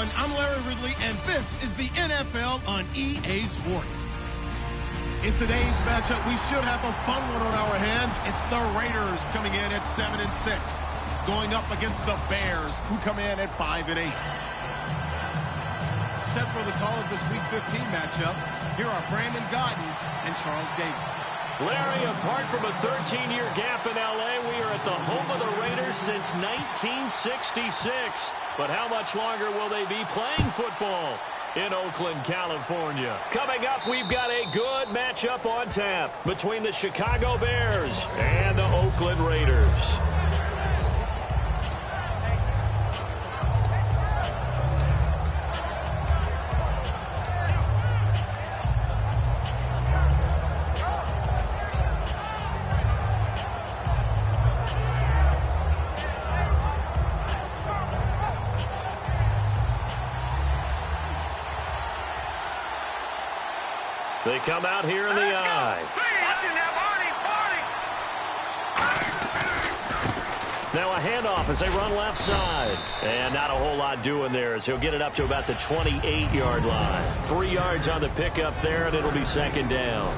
everyone. I'm Larry Ridley, and this is the NFL on EA Sports. In today's matchup, we should have a fun one on our hands. It's the Raiders coming in at 7-6, going up against the Bears, who come in at 5-8. Set for the call of this Week 15 matchup, here are Brandon Gaudin and Charles Davis. Larry, apart from a 13-year gap in L.A., we are at the home of the Raiders since 1966. But how much longer will they be playing football in Oakland, California? Coming up, we've got a good matchup on tap between the Chicago Bears and the Oakland Raiders. They come out here in the eye. Now a handoff as they run left side. And not a whole lot doing there as he'll get it up to about the 28-yard line. 3 yards on the pickup there, and it'll be second down.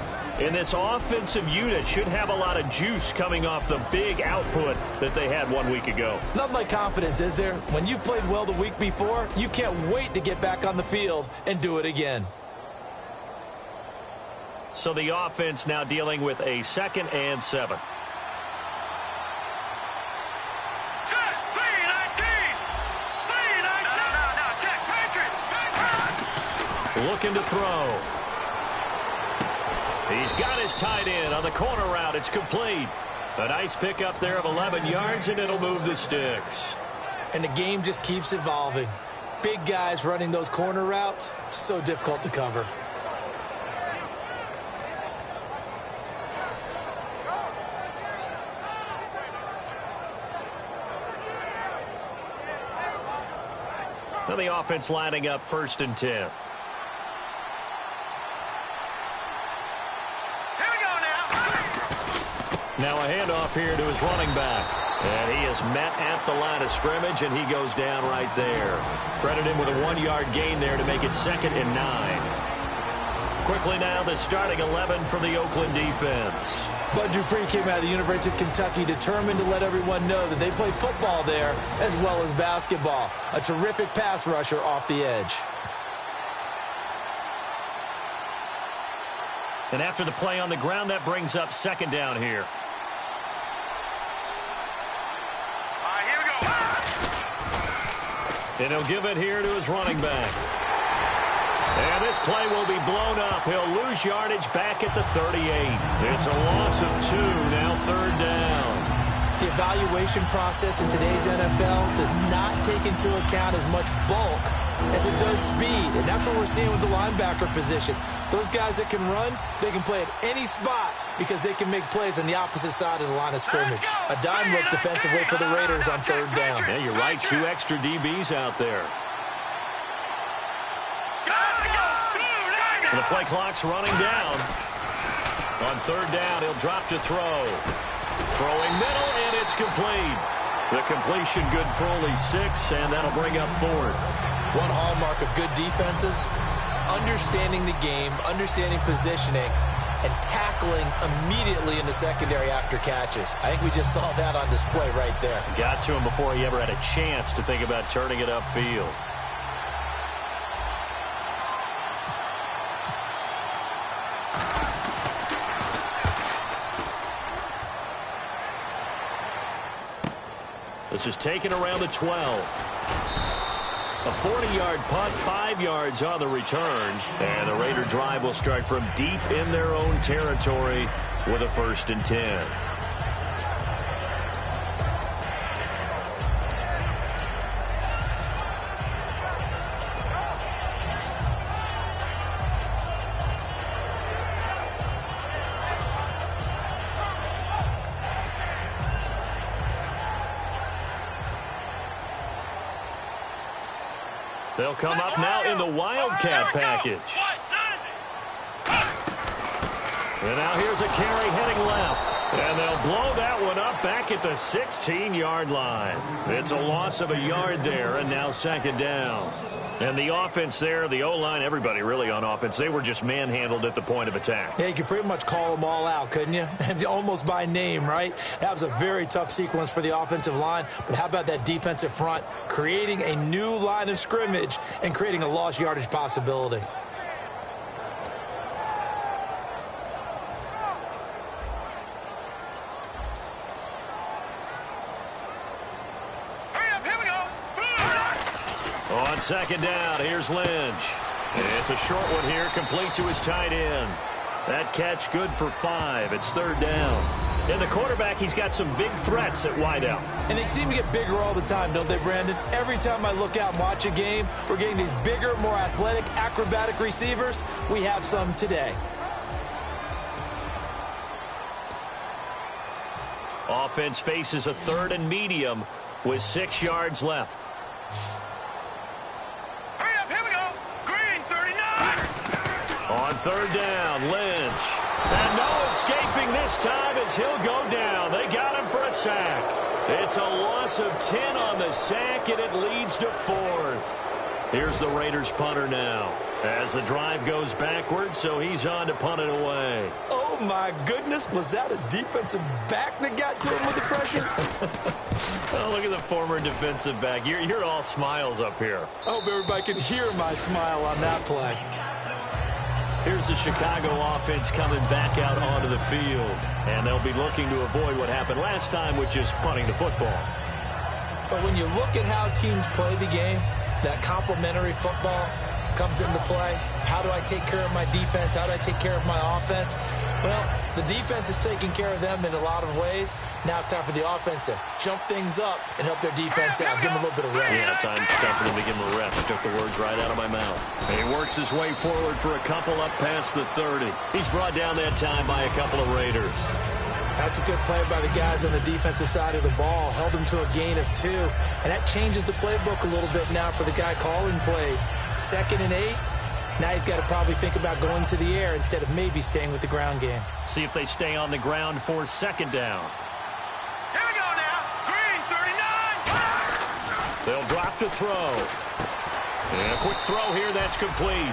And this offensive unit should have a lot of juice coming off the big output that they had 1 week ago. Nothing like confidence, is there? When you've played well the week before, you can't wait to get back on the field and do it again. So the offense now dealing with a 2nd and 7. Looking to throw. He's got his tight end on the corner route. It's complete. A nice pickup there of 11 yards, and it'll move the sticks. And the game just keeps evolving. Big guys running those corner routes, so difficult to cover. So the offense lining up 1st and 10. Here we go now a handoff here to his running back. And he is met at the line of scrimmage, and he goes down right there. Credit him with a 1-yard gain there to make it 2nd and 9. Quickly now, the starting 11 for the Oakland defense. Bud Dupree came out of the University of Kentucky determined to let everyone know that they play football there as well as basketball. A terrific pass rusher off the edge. And after the play on the ground, that brings up 2nd down here. Here we go. And he'll give it here to his running back. And this play will be blown up. He'll lose yardage back at the 38. It's a loss of 2, now 3rd down. The evaluation process in today's NFL does not take into account as much bulk as it does speed. And that's what we're seeing with the linebacker position. Those guys that can run, they can play at any spot because they can make plays on the opposite side of the line of scrimmage. A dime look defensively for the Raiders on 3rd down. Yeah, you're right. 2 extra DBs out there. And the play clock's running down. On 3rd down, he'll drop to throw. Throwing middle, and it's complete. The completion good for only 6, and that'll bring up 4th. One hallmark of good defenses is understanding the game, understanding positioning, and tackling immediately in the secondary after catches. I think we just saw that on display right there. Got to him before he ever had a chance to think about turning it upfield. This is taken around the 12. A 40-yard punt, 5 yards on the return. And the Raider drive will start from deep in their own territory with a 1st and 10. They'll come up now in the Wildcat package. And now here's a carry heading left. And they'll blow that one up back at the 16-yard line. It's a loss of a yard there, and now second down. And the offense there, the O-line, everybody really on offense, they were just manhandled at the point of attack. Yeah, you could pretty much call them all out, couldn't you? Almost by name, right? That was a very tough sequence for the offensive line. But how about that defensive front creating a new line of scrimmage and creating a lost yardage possibility? On second down, here's Lynch. It's a short one here, complete to his tight end. That catch good for 5. It's third down. And the quarterback, he's got some big threats at wideout. And they seem to get bigger all the time, don't they, Brandon? Every time I look out and watch a game, we're getting these bigger, more athletic, acrobatic receivers. We have some today. Offense faces a third and medium with 6 yards left. On third down, Lynch. And no escaping this time as he'll go down. They got him for a sack. It's a loss of 10 on the sack, and it leads to 4th. Here's the Raiders punter now as the drive goes backwards, so he's on to punt it away. Oh, my goodness. Was that a defensive back that got to him with the pressure? Oh, look at the former defensive back. You're all smiles up here. I hope everybody can hear my smile on that play. Here's the Chicago offense coming back out onto the field. And they'll be looking to avoid what happened last time, which is punting the football. But when you look at how teams play the game, that complementary football comes into play. How do I take care of my defense? How do I take care of my offense? Well, the defense is taking care of them in a lot of ways. Now it's time for the offense to jump things up and help their defense out. Give them a little bit of rest. Yeah, time for them to give him a rest. Took the words right out of my mouth. And he works his way forward for a couple up past the 30. He's brought down that time by a couple of Raiders. That's a good play by the guys on the defensive side of the ball. Held him to a gain of 2. And that changes the playbook a little bit now for the guy calling plays. 2nd and 8. Now he's got to probably think about going to the air instead of maybe staying with the ground game. See if they stay on the ground for second down. Here we go now. Green, 39. They'll drop to throw. And a quick throw here. That's complete.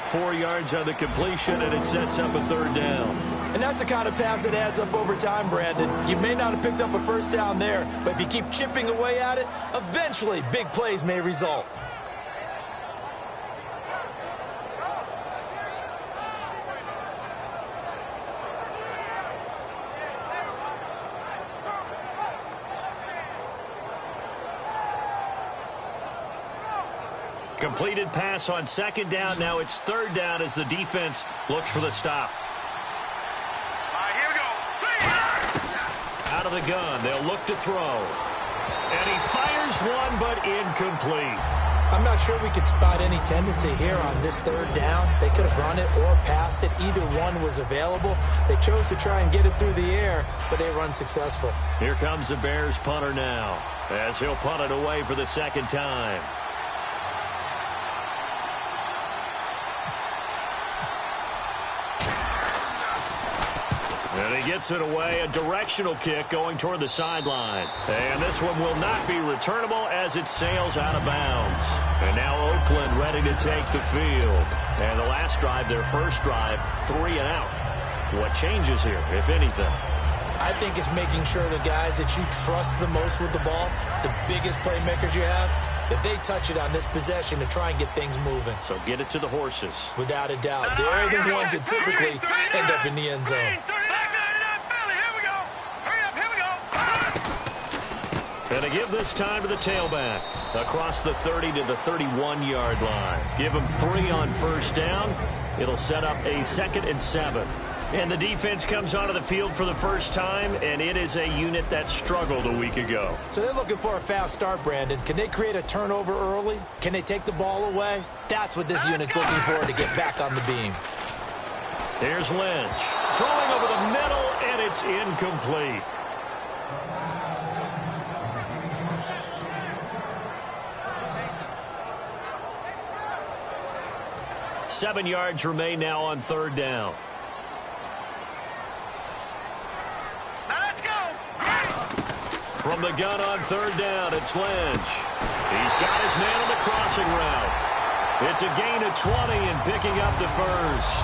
4 yards on the completion, and it sets up a third down. And that's the kind of pass that adds up over time, Brandon. You may not have picked up a first down there, but if you keep chipping away at it, eventually big plays may result. Completed pass on second down. Now it's third down as the defense looks for the stop. Here we go. Out of the gun. They'll look to throw. And he fires one, but incomplete. I'm not sure we could spot any tendency here on this third down. They could have run it or passed it. Either one was available. They chose to try and get it through the air, but they were unsuccessful. Here comes the Bears punter now as he'll punt it away for the second time. And he gets it away, a directional kick going toward the sideline. And this one will not be returnable as it sails out of bounds. And now Oakland ready to take the field. And the last drive, their first drive, 3 and out. What changes here, if anything? I think it's making sure the guys that you trust the most with the ball, the biggest playmakers you have, that they touch it on this possession to try and get things moving. So get it to the horses. Without a doubt. They're the ones that typically end up in the end zone. And they give this time to the tailback. Across the 30 to the 31-yard line. Give them 3 on first down. It'll set up a 2nd and 7. And the defense comes onto the field for the first time, and it is a unit that struggled a week ago. So they're looking for a fast start, Brandon. Can they create a turnover early? Can they take the ball away? That's what this unit's looking for to get back on the beam. Here's Lynch. Throwing over the middle, and it's incomplete. Seven yards remain now on third down. From the gun on third down, it's Lynch. He's got his man on the crossing route. It's a gain of 20 and picking up the first.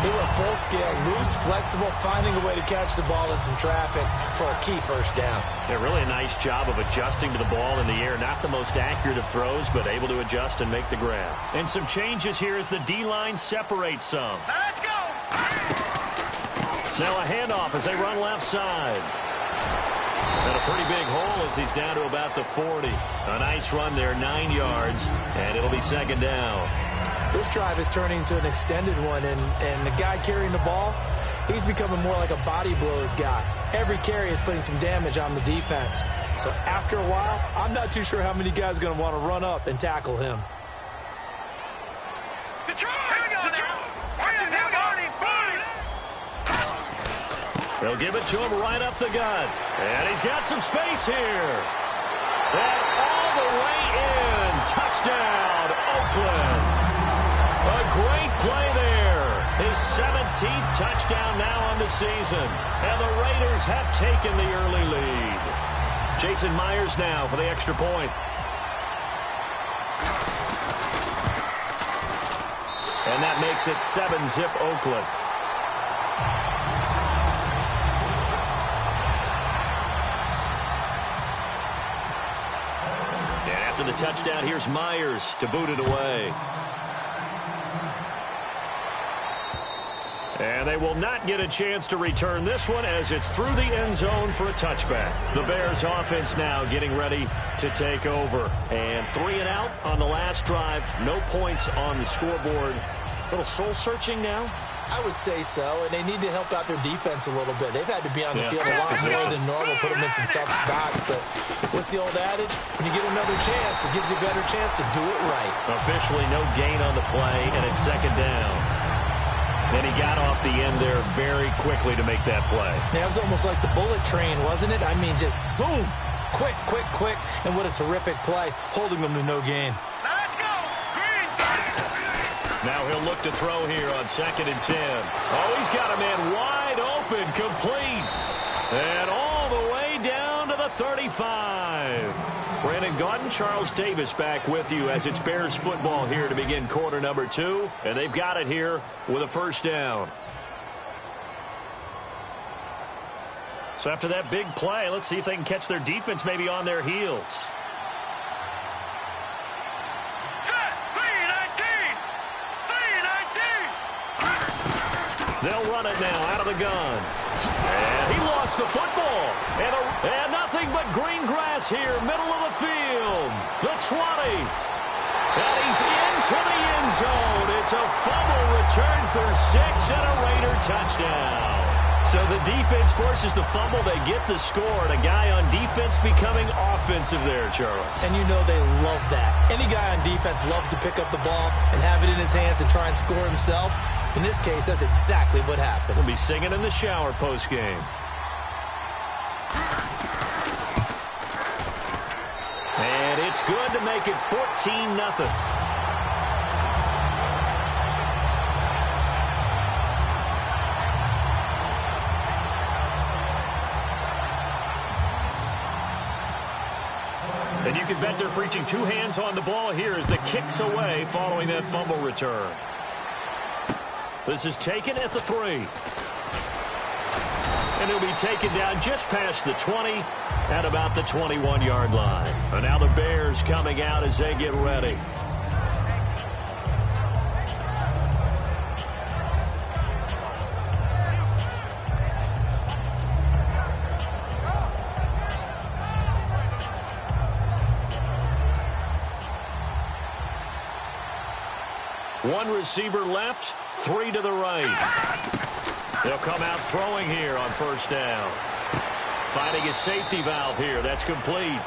They were full scale, loose, flexible, finding a way to catch the ball in some traffic for a key first down. Yeah, really a nice job of adjusting to the ball in the air. Not the most accurate of throws, but able to adjust and make the grab. And some changes here as the D-line separates some. Let's go! Now a handoff as they run left side. And a pretty big hole as he's down to about the 40. A nice run there, 9 yards, and it'll be second down. This drive is turning into an extended one, and the guy carrying the ball, he's becoming more like a body blows guy. Every carry is putting some damage on the defense. So after a while, I'm not too sure how many guys are going to want to run up and tackle him. Detroit! Watch it now, Barney! They'll give it to him right up the gut. And he's got some space here. And all the way in. Touchdown, Oakland. A great play there. His 17th touchdown now on the season. And the Raiders have taken the early lead. Jason Myers now for the extra point. And that makes it 7-zip Oakland. And after the touchdown, here's Myers to boot it away. And they will not get a chance to return this one as it's through the end zone for a touchback. The Bears offense now getting ready to take over. And 3 and out on the last drive. No points on the scoreboard. A little soul-searching now? I would say so, and they need to help out their defense a little bit. They've had to be on the field a lot more than normal, put them in some tough spots. But what's the old adage? When you get another chance, it gives you a better chance to do it right. Officially no gain on the play, and it's second down. Then he got off the end there very quickly to make that play. Yeah, it was almost like the bullet train, wasn't it? I mean, just zoom, quick, quick, quick, and what a terrific play, holding them to no gain. Let's go! Green! Now he'll look to throw here on 2nd and 10. Oh, he's got a man wide open, complete. And all the way down to the 35. Brandon Gaudin, Charles Davis back with you as it's Bears football here to begin quarter number 2. And they've got it here with a first down. So after that big play, let's see if they can catch their defense maybe on their heels. Set! 3-19! 3-19! They'll run it now out of the gun. And he lost the football. And nothing but green grass here, middle of the field. The 20. And he's into the end zone. It's a fumble return for 6 and a Raider touchdown. So the defense forces the fumble. They get the score. And a guy on defense becoming offensive there, Charles. And you know they love that. Any guy on defense loves to pick up the ball and have it in his hands and try and score himself. In this case, that's exactly what happened. We'll be singing in the shower post-game. And it's good to make it 14-0. And you can bet they're preaching 2 hands on the ball here as the kick's away following that fumble return. This is taken at the 3. And he'll be taken down just past the 20 at about the 21-yard line. And now the Bears coming out as they get ready. One receiver left, 3 to the right. They'll come out throwing here on first down. Finding a safety valve here. That's complete.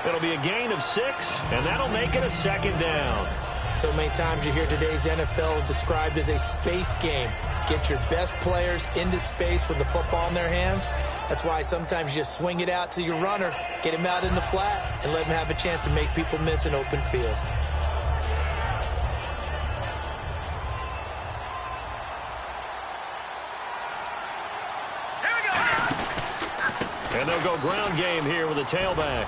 It'll be a gain of 6, and that'll make it a second down. So many times you hear today's NFL described as a space game. Get your best players into space with the football in their hands. That's why sometimes you swing it out to your runner, get him out in the flat, and let him have a chance to make people miss an open field. And they'll go ground game here with a tailback.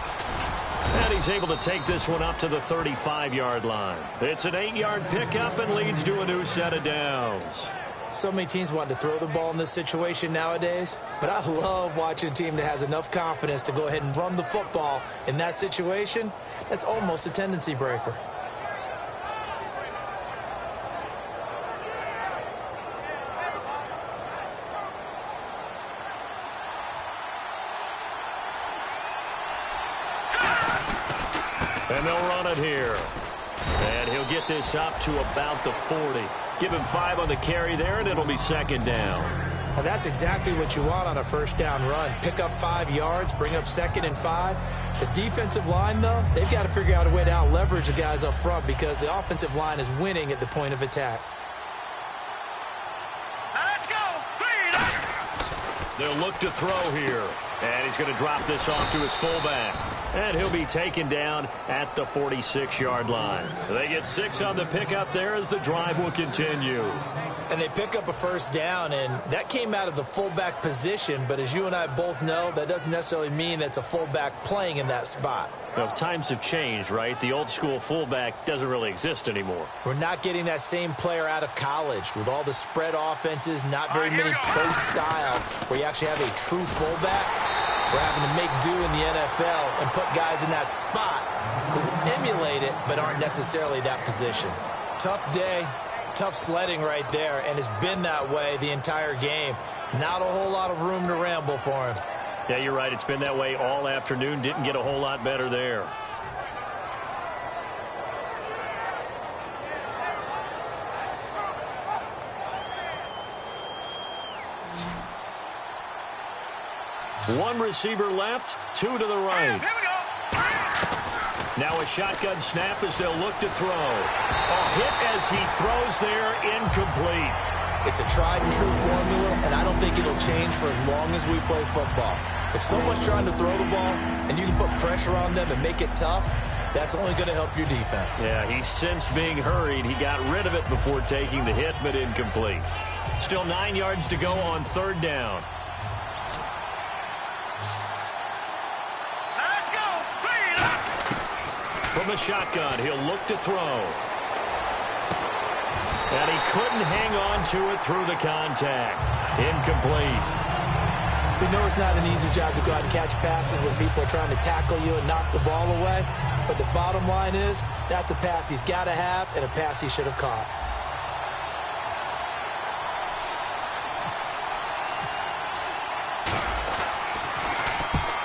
And he's able to take this one up to the 35-yard line. It's an 8-yard pickup and leads to a new set of downs. So many teams want to throw the ball in this situation nowadays, but I love watching a team that has enough confidence to go ahead and run the football in that situation. That's almost a tendency breaker. And they'll run it here. And he'll get this up to about the 40. Give him 5 on the carry there, and it'll be second down. Now that's exactly what you want on a first down run. Pick up 5 yards, bring up 2nd and 5. The defensive line, though, they've got to figure out a way to out-leverage the guys up front because the offensive line is winning at the point of attack. Let's go. They'll look to throw here. And he's going to drop this off to his fullback. And he'll be taken down at the 46-yard line. They get 6 on the pickup there as the drive will continue. And they pick up a first down, and that came out of the fullback position. But as you and I both know, that doesn't necessarily mean that's a fullback playing in that spot. Well, times have changed, right? The old-school fullback doesn't really exist anymore. We're not getting that same player out of college with all the spread offenses, not very many pro style, where you actually have a true fullback. We're having to make do in the NFL and put guys in that spot who emulate it but aren't necessarily that position. Tough day, tough sledding right there, and it's been that way the entire game. Not a whole lot of room to ramble for him. Yeah, you're right. It's been that way all afternoon. Didn't get a whole lot better there. One receiver left, 2 to the right. Here we go. Now a shotgun snap as they'll look to throw. A hit as he throws there, incomplete. It's a tried-and-true formula, and I don't think it'll change for as long as we play football. If someone's trying to throw the ball and you can put pressure on them and make it tough, that's only going to help your defense. Yeah, he's since being hurried. He got rid of it before taking the hit, but incomplete. Still 9 yards to go on 3rd down. Let's go. Clean up. From the shotgun, he'll look to throw. And he couldn't hang on to it through the contact. Incomplete. We know it's not an easy job to go out and catch passes when people are trying to tackle you and knock the ball away. But the bottom line is, that's a pass he's got to have and a pass he should have caught.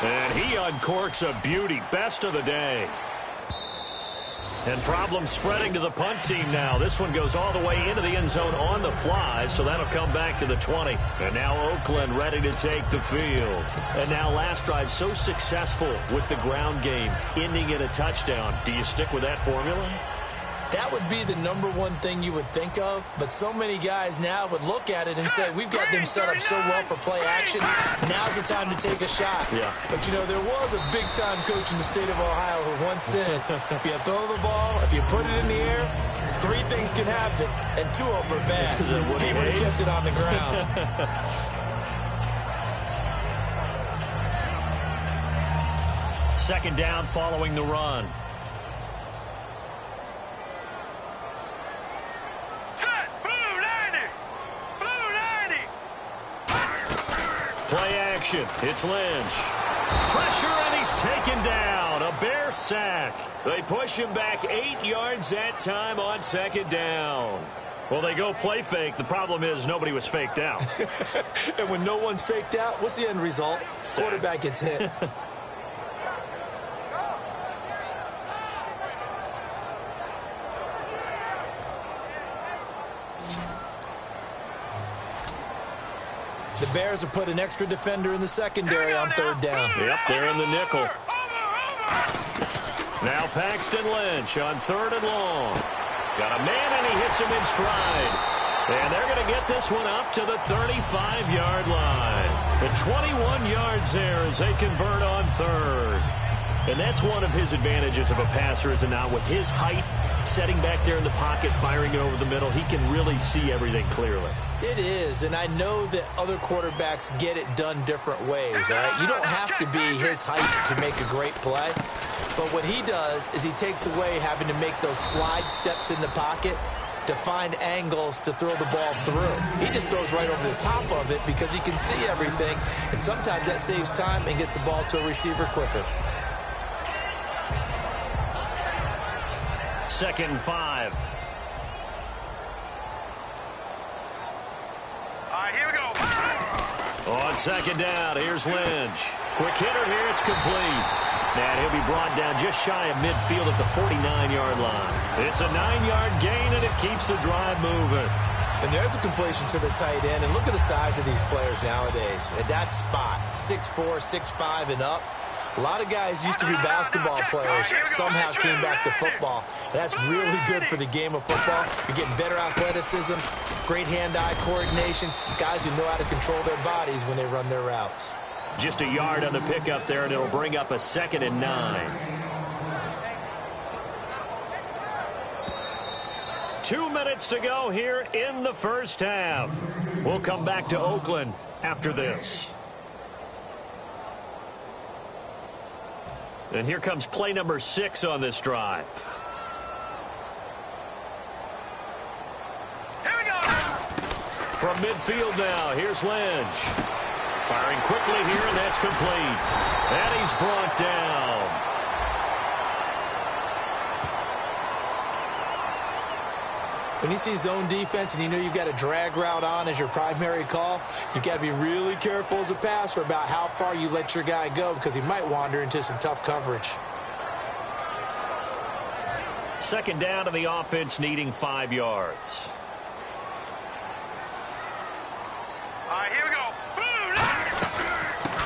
And he uncorks a beauty. Best of the day. And problems spreading to the punt team now. This one goes all the way into the end zone on the fly, so that'll come back to the 20. And now Oakland ready to take the field. And now last drive so successful with the ground game, ending in a touchdown. Do you stick with that formula? That would be the #1 thing you would think of, but so many guys now would look at it and say, we've got them set up so well for play action, now's the time to take a shot. Yeah. But, you know, there was a big-time coach in the state of Ohio who once said, if you throw the ball, if you put it in the air, 3 things can happen, and 2 of them are bad. He would have kept it on the ground. Second down following the run. Play action. It's Lynch. Pressure, and he's taken down. A Bear sack. They push him back 8 yards that time on 2nd down. Well, they go play fake. The problem is nobody was faked out. And when no one's faked out, what's the end result? Sack. Quarterback gets hit. The Bears have put an extra defender in the secondary on 3rd down. Yep, they're in the nickel. Now Paxton Lynch on 3rd and long. Got a man, and he hits him in stride. And they're going to get this one up to the 35-yard line. The 21 yards there as they convert on 3rd. And that's one of his advantages of a passer, is it not? With his height, setting back there in the pocket, firing it over the middle, he can really see everything clearly. It is, and I know that other quarterbacks get it done different ways, all right? You don't have to be his height to make a great play, but what he does is he takes away having to make those slide steps in the pocket to find angles to throw the ball through. He just throws right over the top of it because he can see everything, and sometimes that saves time and gets the ball to a receiver quicker. 2nd and 5. All right, here we go. On 2nd down, here's Lynch. Quick hitter here, it's complete. And he'll be brought down just shy of midfield at the 49-yard line. It's a 9-yard gain, and it keeps the drive moving. And there's a completion to the tight end. And look at the size of these players nowadays. At that spot, 6'4", 6'5", and up. A lot of guys used to be basketball players, somehow came back to football. And that's really good for the game of football. You're getting better athleticism, great hand-eye coordination, guys who know how to control their bodies when they run their routes. Just a yard on the pickup there, and it'll bring up a 2nd and 9. 2 minutes to go here in the first half. We'll come back to Oakland after this. And here comes play number 6 on this drive. Here we go. From midfield now, here's Lynch. Firing quickly here, and that's complete. And he's brought down. When you see zone defense and you know you've got a drag route on as your primary call, you've got to be really careful as a passer about how far you let your guy go because he might wander into some tough coverage. 2nd down to the offense, needing 5 yards. All right, here we go.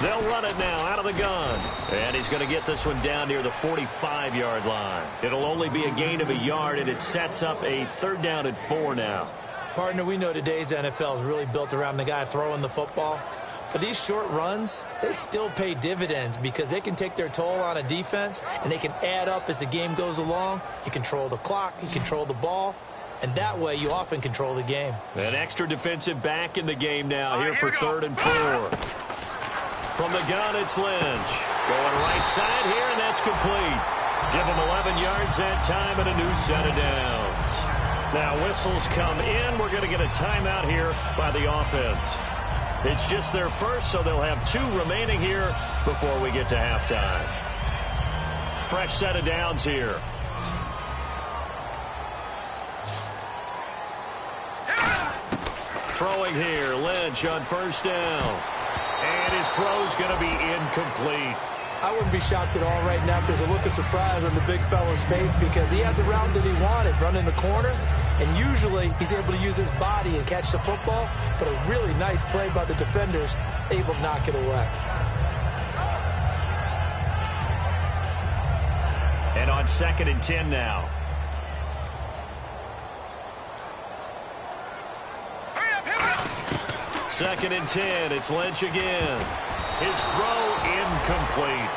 They'll run it now out of the gun. And he's going to get this one down near the 45-yard line. It'll only be a gain of a yard, and it sets up a 3rd down and 4 now. Partner, we know today's NFL is really built around the guy throwing the football. But these short runs, they still pay dividends because they can take their toll on a defense, and they can add up as the game goes along. You control the clock, you control the ball, and that way you often control the game. An extra defensive back in the game now here for 3rd and 4. From the gun, it's Lynch. Going right side here, and that's complete. Give him 11 yards that time and a new set of downs. Now whistles come in. We're going to get a timeout here by the offense. It's just their first, so they'll have 2 remaining here before we get to halftime. Fresh set of downs here. Throwing here, Lynch on 1st down. And his throw's going to be incomplete. I wouldn't be shocked at all right now if there's a look of surprise on the big fella's face because he had the route that he wanted, running the corner, and usually he's able to use his body and catch the football, but a really nice play by the defenders, able to knock it away. And on 2nd and 10 now. Hurry up, here we go. 2nd and 10, it's Lynch again. His throw incomplete.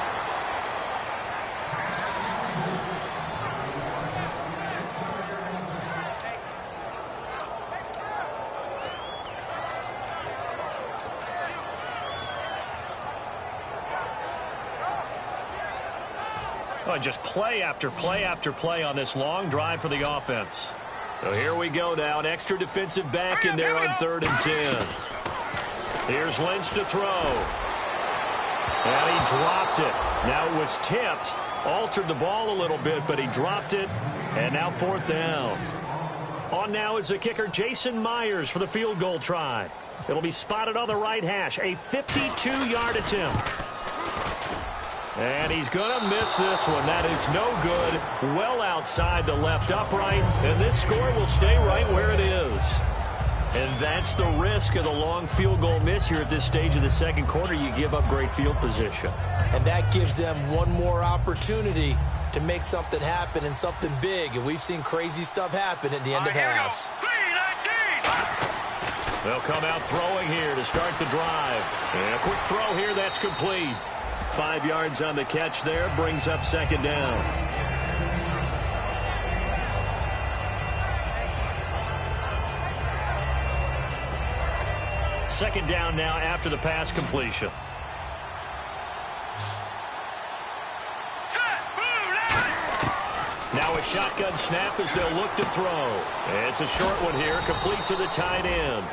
Oh, just play after play after play on this long drive for the offense. So here we go now, an extra defensive back in there on 3rd and 10. Here's Lynch to throw. And he dropped it. Now it was tipped, altered the ball a little bit, but he dropped it, and now 4th down. On now is the kicker, Jason Myers, for the field goal try. It'll be spotted on the right hash, a 52-yard attempt. And he's going to miss this one. That is no good. Well outside the left upright, and this score will stay right where it is. And that's the risk of the long field goal miss here at this stage of the 2nd quarter. You give up great field position. And that gives them one more opportunity to make something happen and something big. And we've seen crazy stuff happen at the end of halves. They'll come out throwing here to start the drive. And a quick throw here, that's complete. 5 yards on the catch there, brings up second down. Second down now after the pass completion. Now a shotgun snap as they'll look to throw. It's a short one here, complete to the tight end.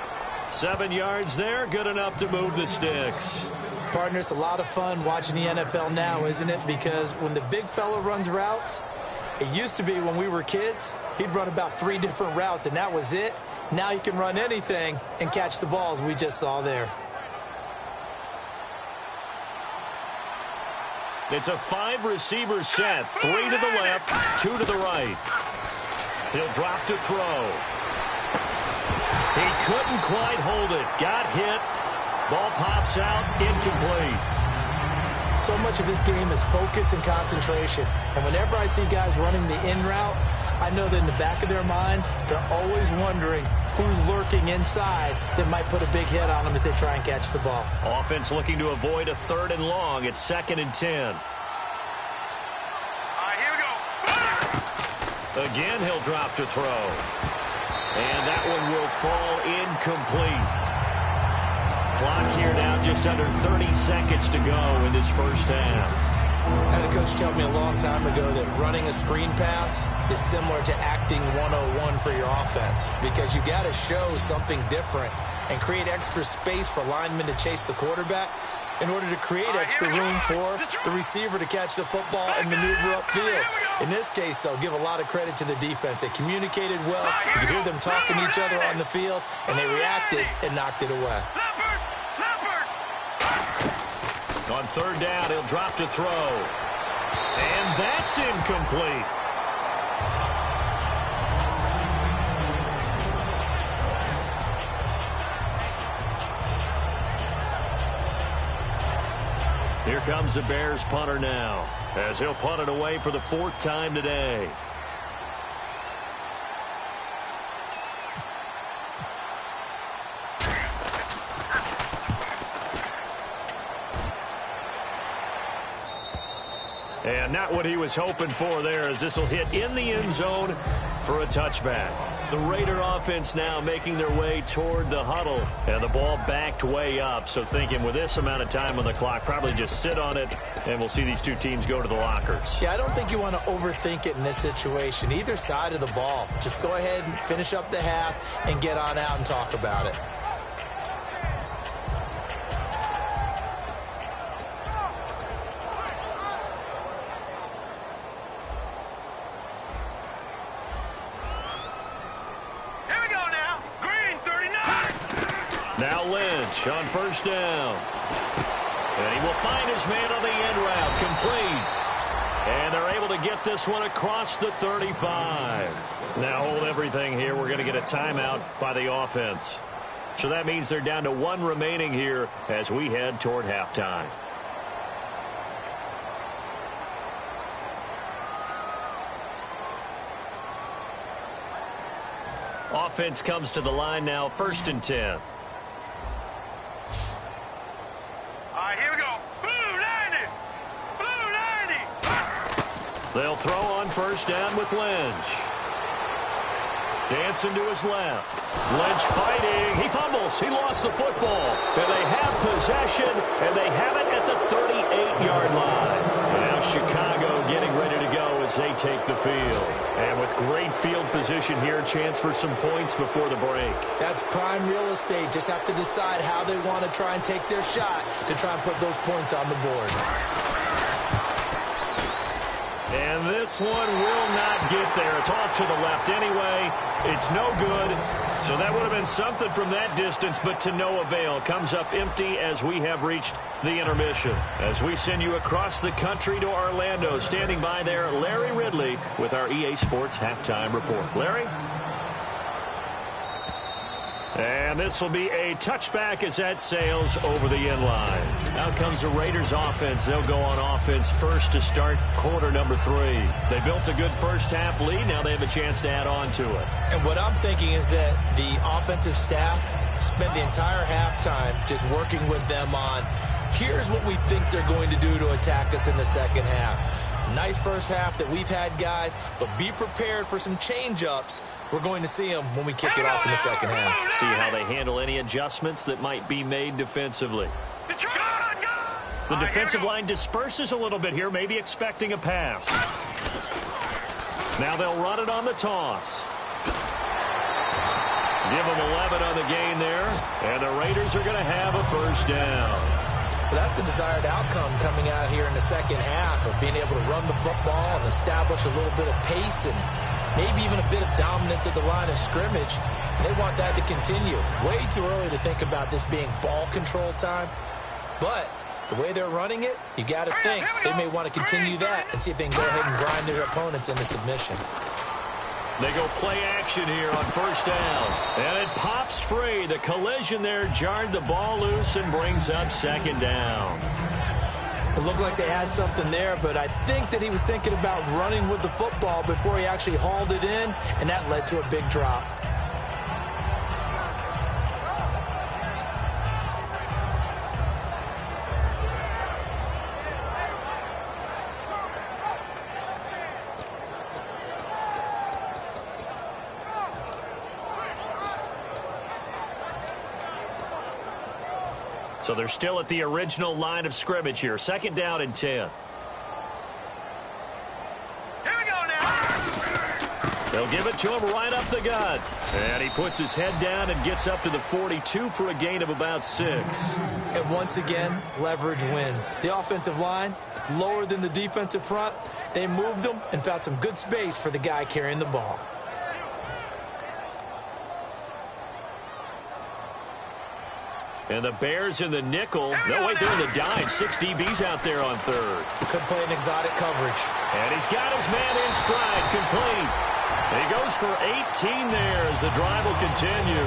7 yards there, good enough to move the sticks. Partner, it's a lot of fun watching the NFL now, isn't it? Because when the big fella runs routes, it used to be when we were kids, he'd run about 3 different routes, and that was it. Now you can run anything and catch the balls we just saw there. It's a 5-receiver set. 3 to the left, 2 to the right. He'll drop to throw. He couldn't quite hold it. Got hit. Ball pops out, incomplete. So much of this game is focus and concentration. And whenever I see guys running the in route, I know that in the back of their mind, they're always wondering who's lurking inside that might put a big hit on them as they try and catch the ball. Offense looking to avoid a 3rd and long. It's 2nd and 10. All right, here we go. Again, he'll drop to throw. And that one will fall incomplete. Clock here now just under 30 seconds to go in this first half. I had a coach tell me a long time ago that running a screen pass is similar to acting 101 for your offense, because you got to show something different and create extra space for linemen to chase the quarterback in order to create extra room for the receiver to catch the football and maneuver upfield. In this case, though, give a lot of credit to the defense. They communicated well. You could hear them talking to each other on the field, and they reacted and knocked it away. On 3rd down, he'll drop to throw. And that's incomplete. Here comes the Bears punter now, as he'll punt it away for the 4th time today. And not what he was hoping for there, as this will hit in the end zone for a touchback. The Raider offense now making their way toward the huddle, and the ball backed way up. So thinking with this amount of time on the clock, probably just sit on it, and we'll see these two teams go to the lockers. Yeah, I don't think you want to overthink it in this situation. Either side of the ball, just go ahead and finish up the half and get on out and talk about it. Now Lynch on 1st down. And he will find his man on the end route, complete. And they're able to get this one across the 35. Now hold everything here. We're going to get a timeout by the offense. So that means they're down to 1 remaining here as we head toward halftime. Offense comes to the line now, 1st and 10. Here we go. Blue 90. Blue 90. They'll throw on 1st down with Lynch. Dancing to his left. Lynch fighting. He fumbles. He lost the football. And they have possession, and they have it at the 38-yard line. And now Chicago getting ready to go as they take the field. And with great field position here, chance for some points before the break. That's prime real estate. Just have to decide how they want to try and take their shot to try and put those points on the board. And this one will not get there. It's off to the left anyway. It's no good. So that would have been something from that distance, but to no avail. Comes up empty as we have reached the intermission. As we send you across the country to Orlando, standing by there, Larry Ridley with our EA Sports Halftime Report. Larry? And this will be a touchback as that sails over the end line. Out comes the Raiders offense. They'll go on offense first to start quarter number 3. They built a good first half lead. Now they have a chance to add on to it. And what I'm thinking is that the offensive staff spent the entire halftime just working with them on Here's what we think they're going to do to attack us in the second half. Nice first half that we've had, guys, but be prepared for some change-ups. We're going to see them when we kick it off in the second half. See how they handle any adjustments that might be made defensively. The defensive line disperses a little bit here, maybe expecting a pass. Now they'll run it on the toss. Give them 11 on the gain there, and the Raiders are going to have a first down. Well, that's the desired outcome coming out here in the second half of being able to run the football and establish a little bit of pace and maybe even a bit of dominance at the line of scrimmage. They want that to continue. Way too early to think about this being ball control time, but the way they're running it, you got to think they may want to continue that and see if they can go ahead and grind their opponents into submission. They go play action here on first down. And it pops free. The collision there jarred the ball loose and brings up second down. It looked like they had something there, but I think that he was thinking about running with the football before he actually hauled it in, and that led to a big drop. So they're still at the original line of scrimmage here. Second down and 10. Here we go now. They'll give it to him right up the gut. And he puts his head down and gets up to the 42 for a gain of about 6. And once again, leverage wins. The offensive line, lower than the defensive front. They moved them and found some good space for the guy carrying the ball. And the Bears in the nickel. No, wait, they're in the dime. 6 DBs out there on third. Could play an exotic coverage. And he's got his man in stride, complete. He goes for 18 there as the drive will continue.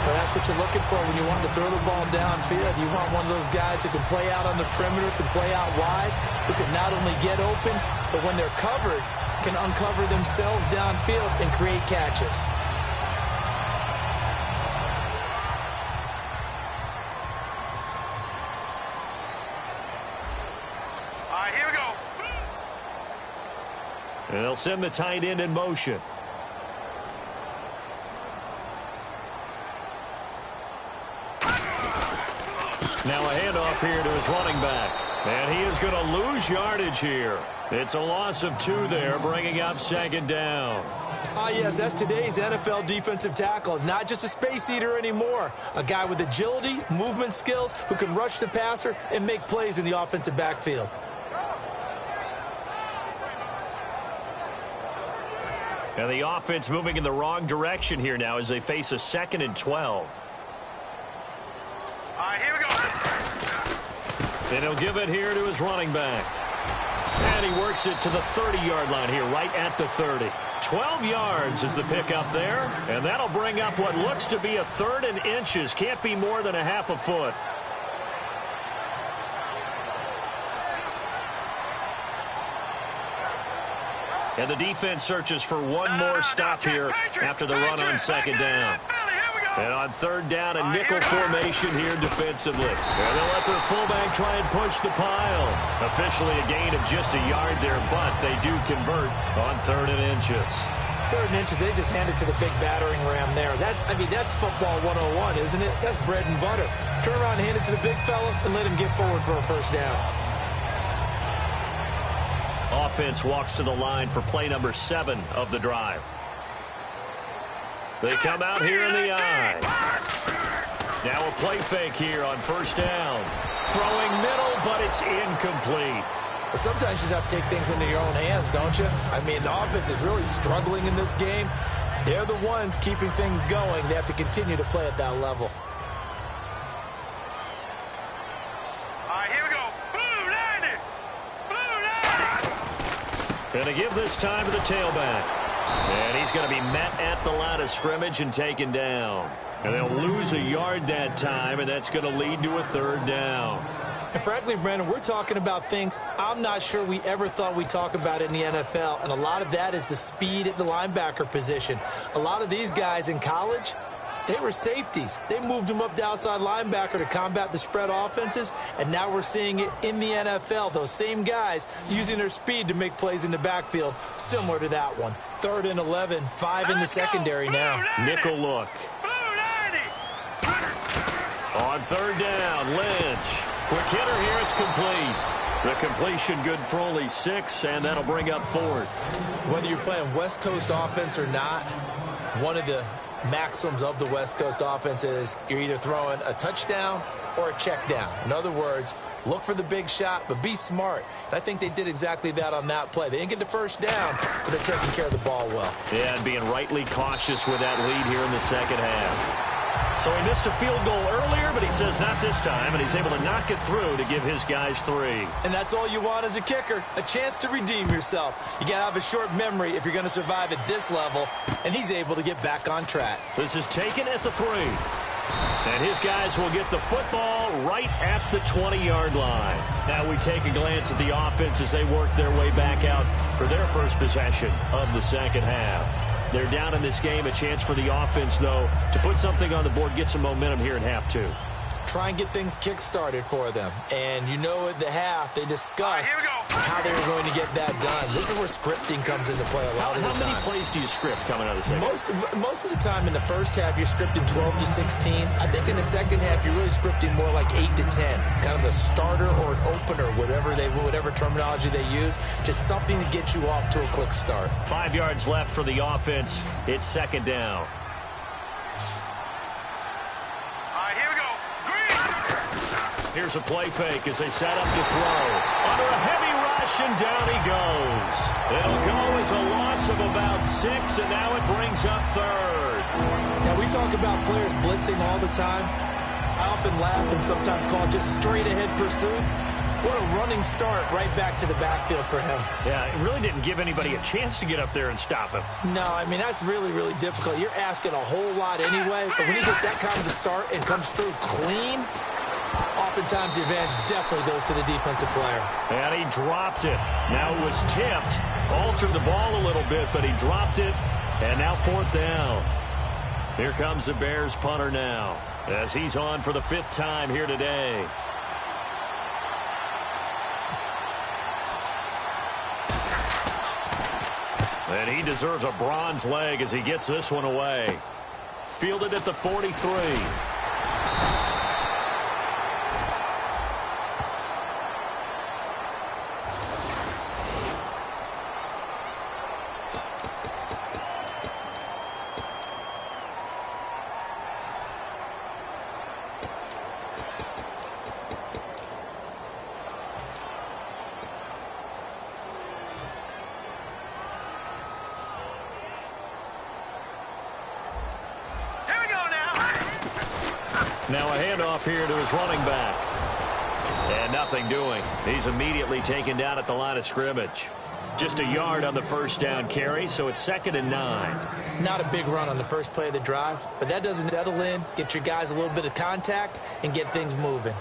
Well, that's what you're looking for when you want to throw the ball downfield. You want one of those guys who can play out on the perimeter, can play out wide, who can not only get open, but when they're covered, can uncover themselves downfield and create catches. And they'll send the tight end in motion. Now a handoff here to his running back. And he is going to lose yardage here. It's a loss of 2 there, bringing up second down. Ah, yes, that's today's NFL defensive tackle. Not just a space eater anymore. A guy with agility, movement skills, who can rush the passer and make plays in the offensive backfield. And the offense moving in the wrong direction here now as they face a 2nd and 12. Here we go. And he'll give it here to his running back. And he works it to the 30-yard line here, right at the 30. 12 yards is the pickup there. And that'll bring up what looks to be a 3rd and inches. Can't be more than a half a foot. And the defense searches for one more stop here after the run on second down. And on third down, a nickel formation here defensively. And they'll let their fullback try and push the pile. Officially a gain of just a yard there, but they do convert on 3rd and inches. 3rd and inches, they just hand it to the big battering ram there. That's football 101, isn't it? That's bread and butter. Turn around and hand it to the big fella and let him get forward for a first down. Offense walks to the line for play number 7 of the drive. They come out here in the eye. Now a play fake here on first down. Throwing middle, but it's incomplete. Well, sometimes you just have to take things into your own hands, don't you? I mean, the offense is really struggling in this game. They're the ones keeping things going. They have to continue to play at that level. Going to give this time to the tailback. And he's going to be met at the line of scrimmage and taken down. And they'll lose a yard that time, and that's going to lead to a 3rd down. And frankly, Brandon, we're talking about things I'm not sure we ever thought we'd talk about in the NFL. And a lot of that is the speed at the linebacker position. A lot of these guys in college, They were safeties. They moved them up to outside linebacker to combat the spread offenses, and now we're seeing it in the NFL. Those same guys using their speed to make plays in the backfield, similar to that one. 3rd and 11, 5 in the secondary now. Nickel look. On 3rd down, Lynch. Quick hitter here, it's complete. The completion good for only 6, and that'll bring up 4th. Whether you're playing West Coast offense or not, one of the maxims of the West Coast offense is you're either throwing a touchdown or a check down. In other words, look for the big shot, but be smart. And I think they did exactly that on that play. They didn't get the first down, but they're taking care of the ball well. Yeah, and being rightly cautious with that lead here in the second half. So he missed a field goal earlier, but he says not this time, and he's able to knock it through to give his guys 3. And that's all you want as a kicker, a chance to redeem yourself. You got to have a short memory if you're going to survive at this level, and he's able to get back on track. This is taken at the 3. And his guys will get the football right at the 20-yard line. Now we take a glance at the offense as they work their way back out for their first possession of the second half. They're down in this game. A chance for the offense, though, to put something on the board, get some momentum here in half 2. Try and get things kick-started for them. And you know at the half, they discussed how they were going to get that done. This is where scripting comes into play a lot of the time. How many plays do you script coming out of the second? Most of the time in the first half, you're scripting 12 to 16. I think in the second half, you're really scripting more like 8 to 10. Kind of a starter or an opener, whatever terminology they use. Just something to get you off to a quick start. 5 yards left for the offense. It's 2nd down. Here's a play fake as they set up to throw. Under a heavy rush, and down he goes. It'll go as a loss of about 6, and now it brings up 3rd. Now, we talk about players blitzing all the time. I often laugh and sometimes call it just straight-ahead pursuit. What a running start right back to the backfield for him. Yeah, it really didn't give anybody a chance to get up there and stop him. No, I mean, that's really, really difficult. You're asking a whole lot anyway, but when he gets that kind of a start and comes through clean, oftentimes the advantage definitely goes to the defensive player. And he dropped it. Now it was tipped. Altered the ball a little bit, but he dropped it. And now 4th down. Here comes the Bears punter now, as he's on for the 5th time here today. And he deserves a bronze leg as he gets this one away. Fielded at the 43. Now a handoff here to his running back. And nothing doing. He's immediately taken down at the line of scrimmage. Just a yard on the 1st down carry, so it's 2nd and 9. Not a big run on the first play of the drive, but that doesn't settle in, get your guys a little bit of contact, and get things moving.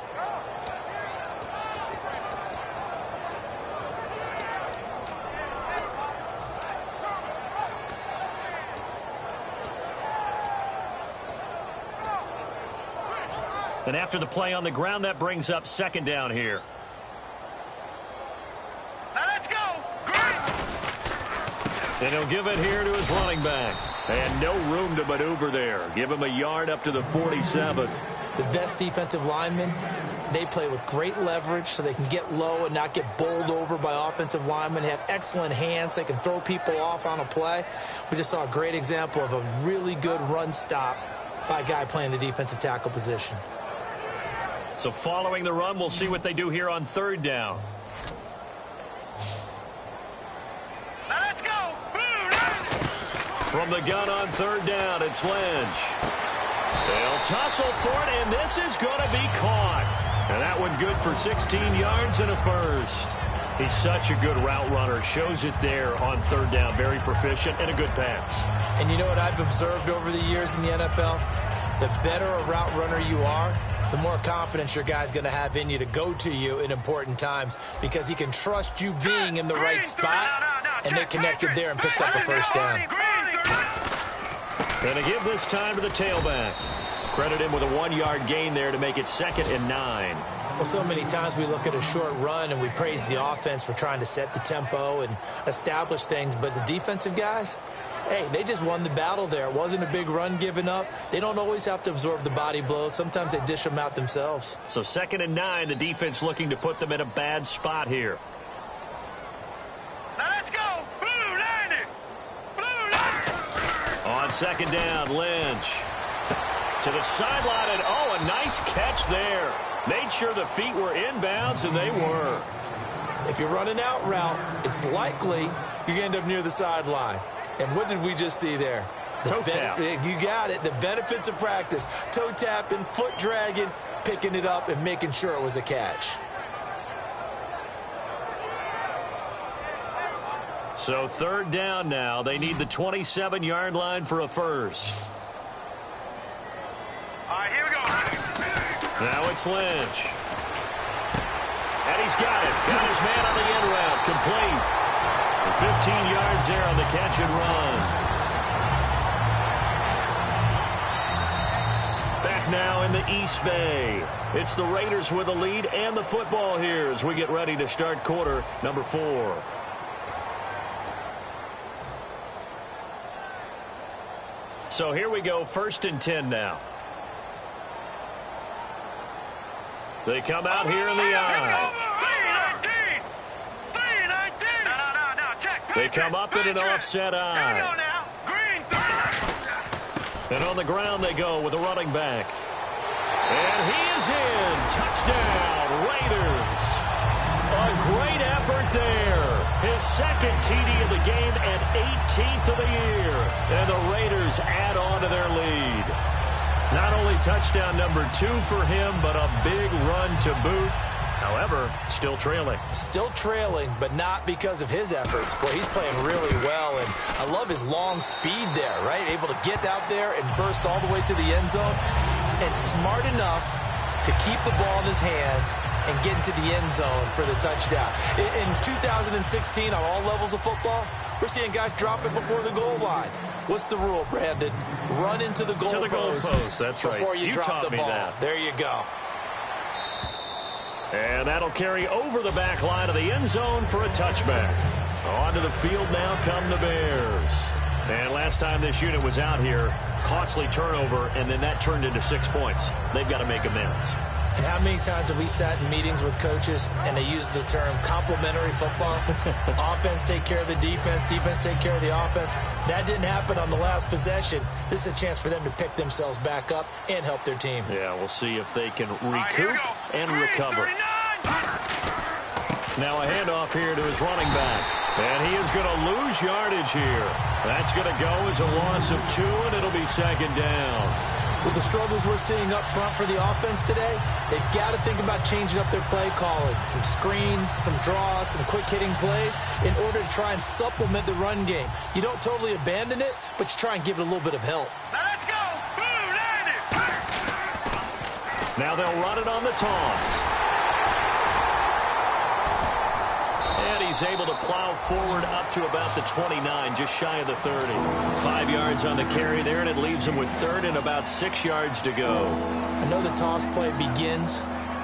And after the play on the ground, that brings up 2nd down here. Now let's go. And he'll give it here to his running back. And no room to maneuver there. Give him a yard up to the 47. The best defensive linemen, they play with great leverage so they can get low and not get bowled over by offensive linemen. They have excellent hands. They can throw people off on a play. We just saw a great example of a really good run stop by a guy playing the defensive tackle position. So following the run, we'll see what they do here on 3rd down. Now let's go. From the gun on 3rd down, it's Lynch. They'll tussle for it, and this is going to be caught. And that one good for 16 yards and a 1st. He's such a good route runner. Shows it there on 3rd down. Very proficient and a good pass. And you know what I've observed over the years in the NFL? The better a route runner you are, the more confidence your guy's going to have in you to go to you in important times because he can trust you being in the right spot, and they connected there and picked up the 1st down. And to give this time to the tailback. Credit him with a 1-yard gain there to make it 2nd and 9. Well, so many times we look at a short run and we praise the offense for trying to set the tempo and establish things, but the defensive guys, hey, they just won the battle there. It wasn't a big run given up. They don't always have to absorb the body blows. Sometimes they dish them out themselves. So 2nd and 9, the defense looking to put them in a bad spot here. Now let's go. Blue 90. Blue 90. On 2nd down, Lynch. To the sideline, and oh, a nice catch there. Made sure the feet were inbounds, and they were. If you're running out route, it's likely you're going to end up near the sideline. And what did we just see there? Toe tap. You got it. The benefits of practice. Toe tapping, foot dragging, picking it up, and making sure it was a catch. So 3rd down now. They need the 27-yard line for a first. All right, here we go. Now it's Lynch. And he's got it. Got his man on the end route. Complete. And 15 yards there on the catch and run. Back now in the East Bay. It's the Raiders with the lead and the football here as we get ready to start quarter number 4. So here we go, 1st and 10 now. They come out here in the eye. They come up in an offset eye. And on the ground they go with the running back. And he is in. Touchdown, Raiders. A great effort there. His 2nd TD of the game and 18th of the year. And the Raiders add on to their lead. Not only touchdown number 2 for him, but a big run to boot. However, still trailing. Still trailing, but not because of his efforts. Boy, he's playing really well, and I love his long speed there, right? Able to get out there and burst all the way to the end zone, and smart enough to keep the ball in his hands and get into the end zone for the touchdown. In 2016, on all levels of football, we're seeing guys drop it before the goal line. What's the rule, Brandon? Run into the goalpost. That's right. Before you drop the ball. That. There you go. And that'll carry over the back line of the end zone for a touchback. Onto the field now come the Bears. And last time this unit was out here, costly turnover, and then that turned into 6 points. They've got to make amends. And how many times have we sat in meetings with coaches and they use the term complementary football? Offense take care of the defense, defense take care of the offense. That didn't happen on the last possession. This is a chance for them to pick themselves back up and help their team. Yeah, we'll see if they can recoup and recover. Now a handoff here to his running back. And he is going to lose yardage here. That's going to go as a loss of 2, and it'll be 2nd down. With the struggles we're seeing up front for the offense today, they've got to think about changing up their play calling. Some screens, some draws, some quick-hitting plays in order to try and supplement the run game. You don't totally abandon it, but you try and give it a little bit of help. Now let's go. Blue 90. Now they'll run it on the toss. And he's able to plow forward up to about the 29, just shy of the 30. 5 yards on the carry there, and it leaves him with 3rd and about 6 yards to go. I know the toss play begins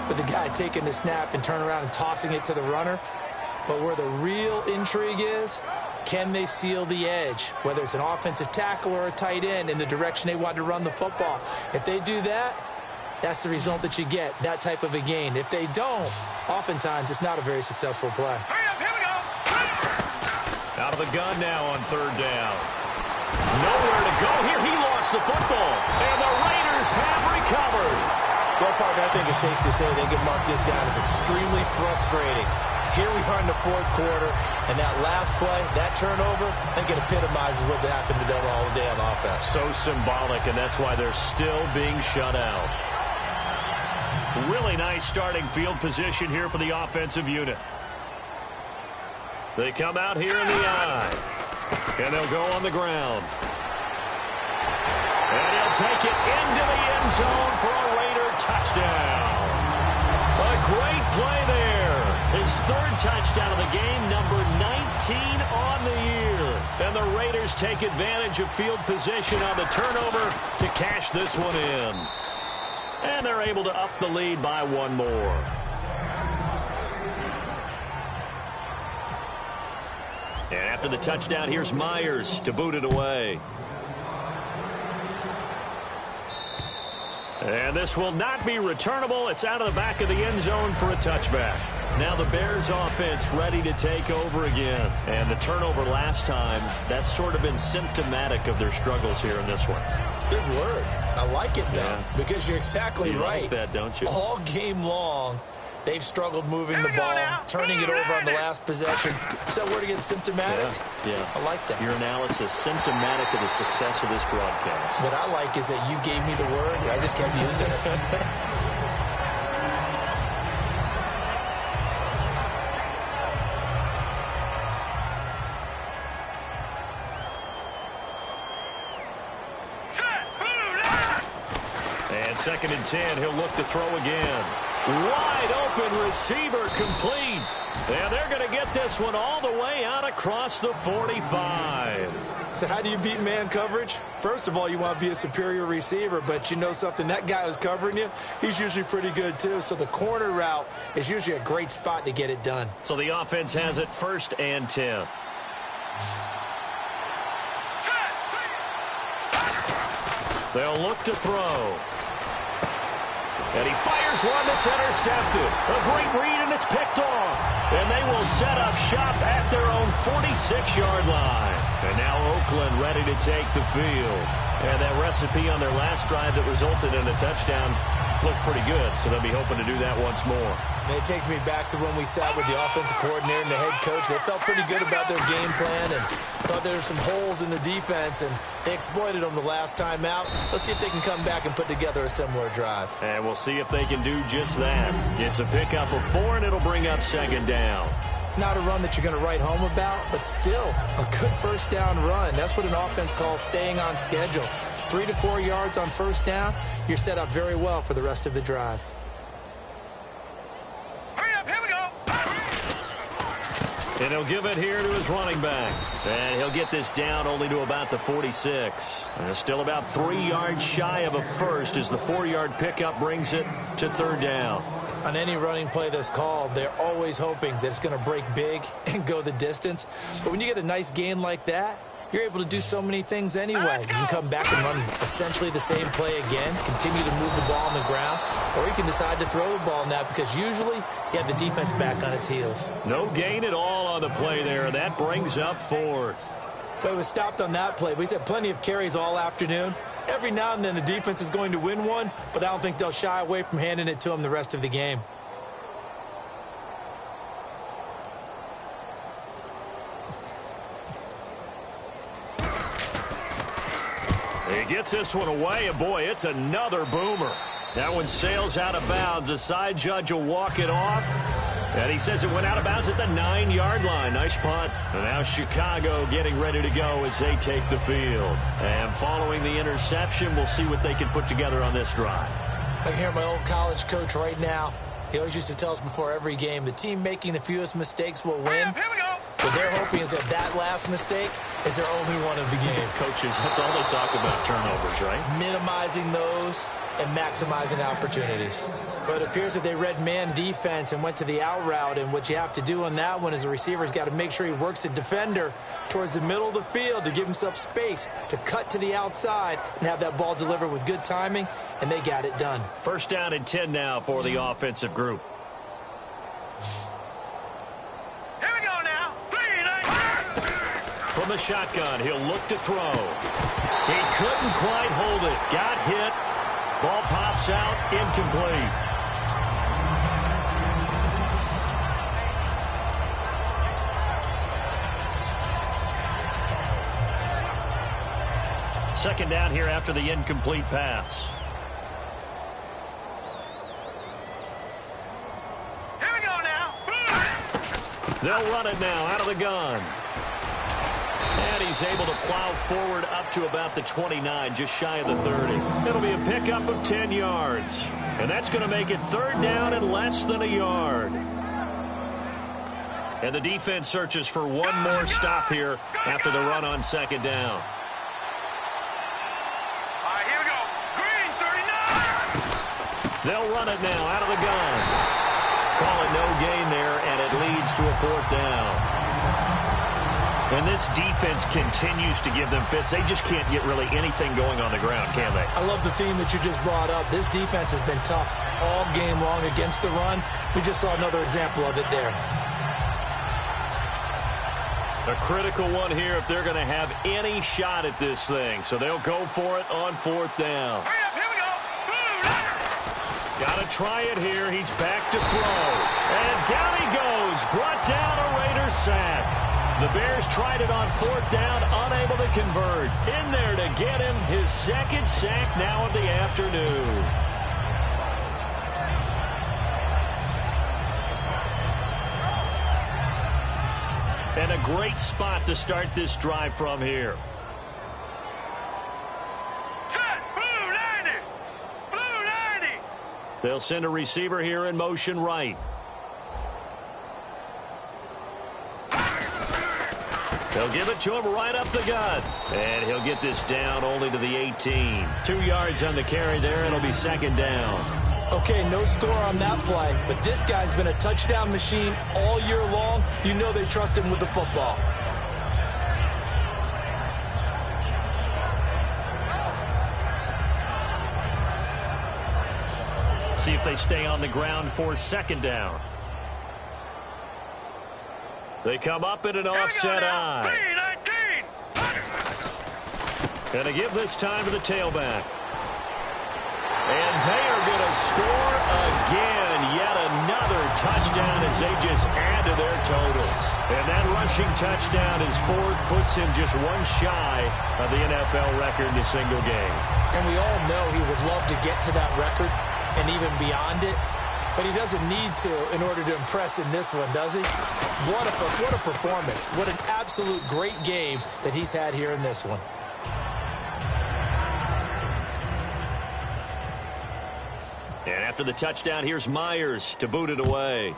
with the guy taking the snap and turning around and tossing it to the runner. But where the real intrigue is, can they seal the edge, whether it's an offensive tackle or a tight end, in the direction they want to run the football? If they do that, that's the result that you get, that type of a gain. If they don't, oftentimes it's not a very successful play. Hurry up, here we go. Out of the gun now on 3rd down. Nowhere to go here. He lost the football. And the Raiders have recovered. Well, partner, I think it's safe to say they can mark this down as extremely frustrating. Here we are in the 4th quarter, and that last play, that turnover, I think it epitomizes what happened to them all day on offense. So symbolic, and that's why they're still being shut out. Really nice starting field position here for the offensive unit. They come out here in the eye. And they'll go on the ground. And he'll take it into the end zone for a Raider touchdown. A great play there. His third touchdown of the game, number 19 on the year. And the Raiders take advantage of field position on the turnover to cash this one in. And they're able to up the lead by one more. And after the touchdown, here's Myers to boot it away. And this will not be returnable. It's out of the back of the end zone for a touchback. Now the Bears offense ready to take over again. And the turnover last time, that's sort of been symptomatic of their struggles here in this one. Good word. I like it, though, because you're exactly right. You like that, don't you? All game long, they've struggled moving the ball, turning it over on the last possession. Is that word again, symptomatic? Yeah. I like that. Your analysis, symptomatic of the success of this broadcast. What I like is that you gave me the word, and I just kept using it. And 2nd and 10, he'll look to throw again. Wide open receiver complete. And they're going to get this one all the way out across the 45. So how do you beat man coverage? First of all, you want to be a superior receiver, but you know something, that guy who's covering you, he's usually pretty good too. So the corner route is usually a great spot to get it done. So the offense has it 1st and 10. They'll look to throw. And he fires one that's intercepted. A great read, and it's picked off. And they will set up shop at their own 46-yard line. And now Oakland ready to take the field. And that recipe on their last drive that resulted in a touchdown looked pretty good, so they'll be hoping to do that once more. And it takes me back to when we sat with the offensive coordinator and the head coach. They felt pretty good about their game plan and thought there were some holes in the defense, and they exploited them the last time out. Let's see if they can come back and put together a similar drive. And we'll see if they can do just that. It's a pickup of 4, and it'll bring up 2nd down. Not a run that you're going to write home about, but still a good first down run. That's what an offense calls staying on schedule. 3 to 4 yards on first down, you're set up very well for the rest of the drive. Hurry up, here we go. And he'll give it here to his running back. And he'll get this down only to about the 46. And still about 3 yards shy of a first as the 4-yard pickup brings it to 3rd down. On any running play that's called, they're always hoping that it's going to break big and go the distance. But when you get a nice gain like that, you're able to do so many things anyway. You can come back and run essentially the same play again, continue to move the ball on the ground, or you can decide to throw the ball now because usually you have the defense back on its heels. No gain at all on the play there. That brings up 4th. But it was stopped on that play. We've had plenty of carries all afternoon. Every now and then the defense is going to win one, but I don't think they'll shy away from handing it to them the rest of the game. He gets this one away, and boy, it's another boomer. That one sails out of bounds. The side judge will walk it off. And he says it went out of bounds at the 9-yard line. Nice punt. And now Chicago getting ready to go as they take the field. And following the interception, we'll see what they can put together on this drive. I can hear my old college coach right now. He always used to tell us before every game, the team making the fewest mistakes will win. Here we go. What they're hoping is that that last mistake is their only one of the game. Coaches, that's all they talk about, turnovers, right? Minimizing those and maximizing opportunities. But it appears that they read man defense and went to the out route, and what you have to do on that one is the receiver's got to make sure he works the defender towards the middle of the field to give himself space to cut to the outside and have that ball delivered with good timing, and they got it done. 1st down and 10 now for the offensive group. Here we go now. 3, 9. From the shotgun, he'll look to throw. He couldn't quite hold it. Got hit. Ball pops out, incomplete. Second down here after the incomplete pass. Here we go now. They'll run it now out of the gun. And he's able to plow forward up to about the 29, just shy of the 30. It'll be a pickup of 10 yards. And that's going to make it 3rd down and less than a yard. And the defense searches for one more stop here after the run on second down. All right, here we go. Green, 39. They'll run it now out of the gun. Call it no gain there, and it leads to a fourth down. And this defense continues to give them fits. They just can't get really anything going on the ground, can they? I love the theme that you just brought up. This defense has been tough all game long against the run. We just saw another example of it there. A critical one here if they're going to have any shot at this thing. So they'll go for it on fourth down. Hurry up, here we go. Blue Liner. Got to try it here. He's back to throw. And down he goes. Brought down a Raiders sack. The Bears tried it on fourth down, unable to convert. In there to get him his second sack now of the afternoon. And a great spot to start this drive from here. Set. Blue 90. Blue 90. They'll send a receiver here in motion right. They'll give it to him right up the gut. And he'll get this down only to the 18. 2 yards on the carry there. It'll be second down. Okay, no score on that play, but this guy's been a touchdown machine all year long. You know they trust him with the football. See if they stay on the ground for second down. They come up in an offset eye. And they give this time to the tailback. And they are going to score again. Yet another touchdown as they just add to their totals. And that rushing touchdown is fourth, puts him just one shy of the NFL record in a single game. And we all know he would love to get to that record and even beyond it. But he doesn't need to in order to impress in this one, does he? What a performance. What an absolute great game that he's had here in this one. And after the touchdown, here's Myers to boot it away.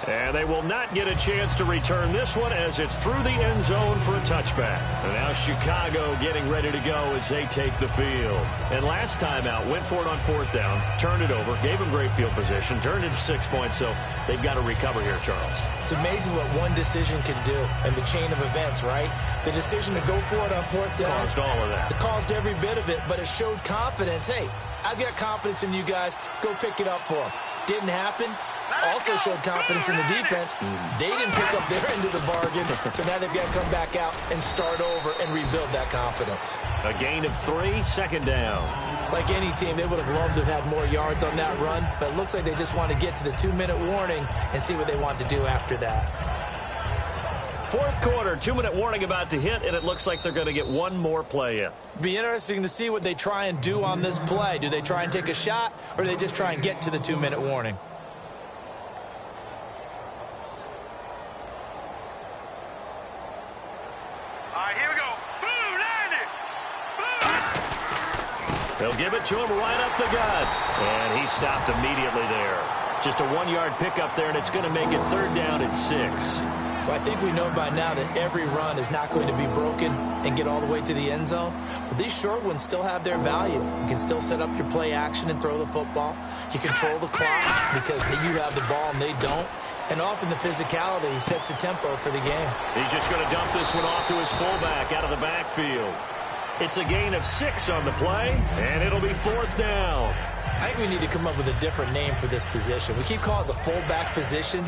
And they will not get a chance to return this one as it's through the end zone for a touchback. And now Chicago getting ready to go as they take the field. And last time out, went for it on fourth down, turned it over, gave them great field position, turned it to 6 points, so they've got to recover here, Charles. It's amazing what one decision can do in the chain of events, right? The decision to go for it on fourth down. Caused all of that. It caused every bit of it, but it showed confidence. Hey, I've got confidence in you guys. Go pick it up for them. Didn't happen. Also showed confidence in the defense. They didn't pick up their end of the bargain, so now they've got to come back out and start over and rebuild that confidence. A gain of 3, second down. Like any team, they would have loved to have had more yards on that run, but it looks like they just want to get to the 2-minute warning and see what they want to do after that. Fourth quarter, 2-minute warning about to hit, and it looks like they're going to get one more play in. Be interesting to see what they try and do on this play. Do they try and take a shot, or do they just try and get to the 2-minute warning? They'll give it to him right up the gut. And he stopped immediately there. Just a 1-yard pickup there, and it's going to make it third down at 6. Well, I think we know by now that every run is not going to be broken and get all the way to the end zone. But these short ones still have their value. You can still set up your play action and throw the football. You control the clock because you have the ball and they don't. And often the physicality sets the tempo for the game. He's just going to dump this one off to his fullback out of the backfield. It's a gain of 6 on the play, and it'll be fourth down. I think we need to come up with a different name for this position. We keep calling it the fullback position.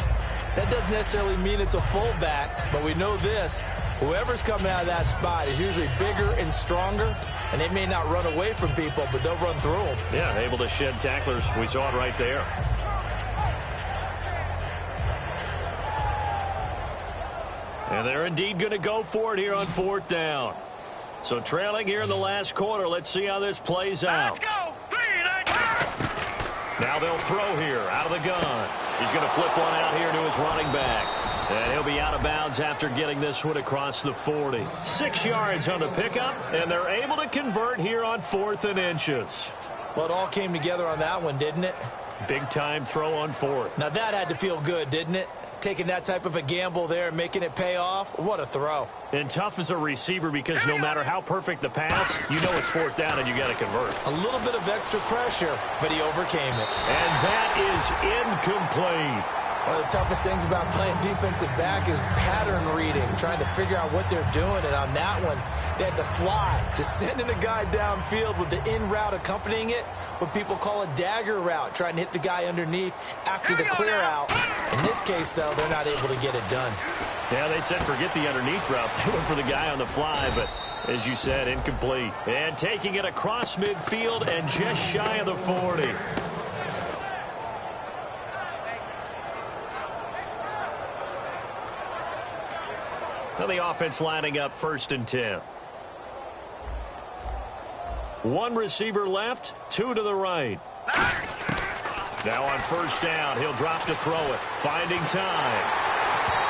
That doesn't necessarily mean it's a fullback, but we know this. Whoever's coming out of that spot is usually bigger and stronger, and they may not run away from people, but they'll run through them. Yeah, able to shed tacklers. We saw it right there. And they're indeed going to go for it here on fourth down. So trailing here in the last quarter. Let's see how this plays out. Let's go. 3, 9, now they'll throw here out of the gun. He's going to flip one out here to his running back. And he'll be out of bounds after getting this one across the 40. 6 yards on the pickup, and they're able to convert here on 4th and inches. Well, it all came together on that one, didn't it? Big-time throw on fourth. Now that had to feel good, didn't it? Taking that type of a gamble there and making it pay off. What a throw. And tough as a receiver because no matter how perfect the pass, you know it's fourth down and you got to convert. A little bit of extra pressure, but he overcame it. And that is incomplete. One of the toughest things about playing defensive back is pattern reading, trying to figure out what they're doing. And on that one, they had to fly, just sending a guy downfield with the in route accompanying it, what people call a dagger route, trying to hit the guy underneath after the clear out. In this case, though, they're not able to get it done. Yeah, they said forget the underneath route. They went for the guy on the fly, but as you said, incomplete. And taking it across midfield and just shy of the 40. Now the offense lining up 1st and 10. One receiver left, two to the right. Now on 1st down, he'll drop to throw it, finding time.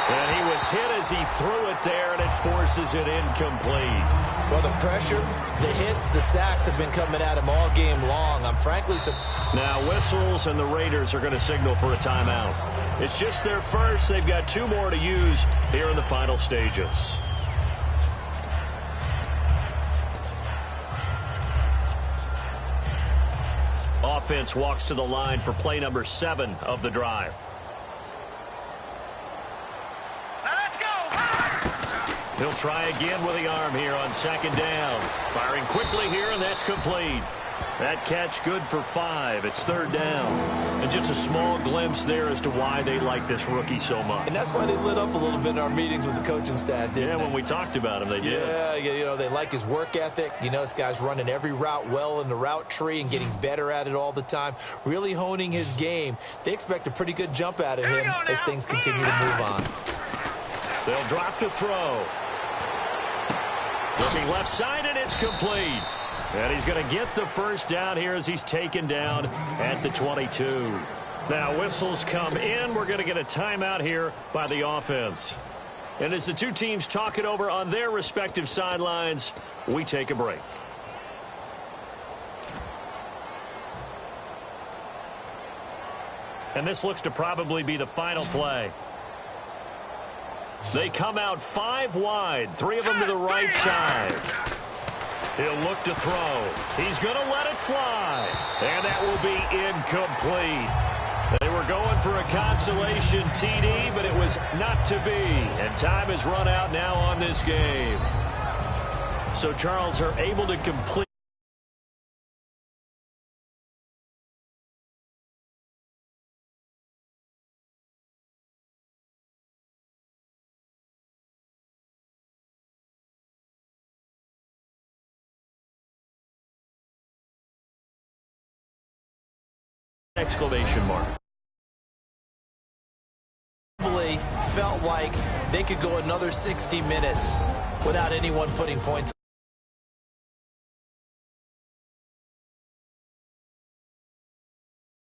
And he was hit as he threw it there, and it forces it incomplete. Well, the pressure, the hits, the sacks have been coming at him all game long. I'm frankly surprised. Now whistles, and the Raiders are going to signal for a timeout. It's just their first. They've got 2 more to use here in the final stages. Offense walks to the line for play number 7 of the drive. He'll try again with the arm here on 2nd down. Firing quickly here, and that's complete. That catch good for 5. It's 3rd down. And just a small glimpse there as to why they like this rookie so much. And that's why they lit up a little bit in our meetings with the coaching staff, didn't they? When we talked about him, they did. Yeah, you know, they like his work ethic. You know, this guy's running every route well in the route tree and getting better at it all the time, really honing his game. They expect a pretty good jump out of him as things continue to move on. They'll drop to throw. Looking left side, and it's complete. And he's going to get the 1st down here as he's taken down at the 22. Now whistles come in. We're going to get a timeout here by the offense. And as the 2 teams talk it over on their respective sidelines, we take a break. And this looks to probably be the final play. They come out 5 wide, 3 of them to the right side. He'll look to throw. He's going to let it fly. And that will be incomplete. They were going for a consolation TD, but it was not to be. And time has run out now on this game. So Charles are able to complete. Exclamation mark. Felt like they could go another 60 minutes without anyone putting points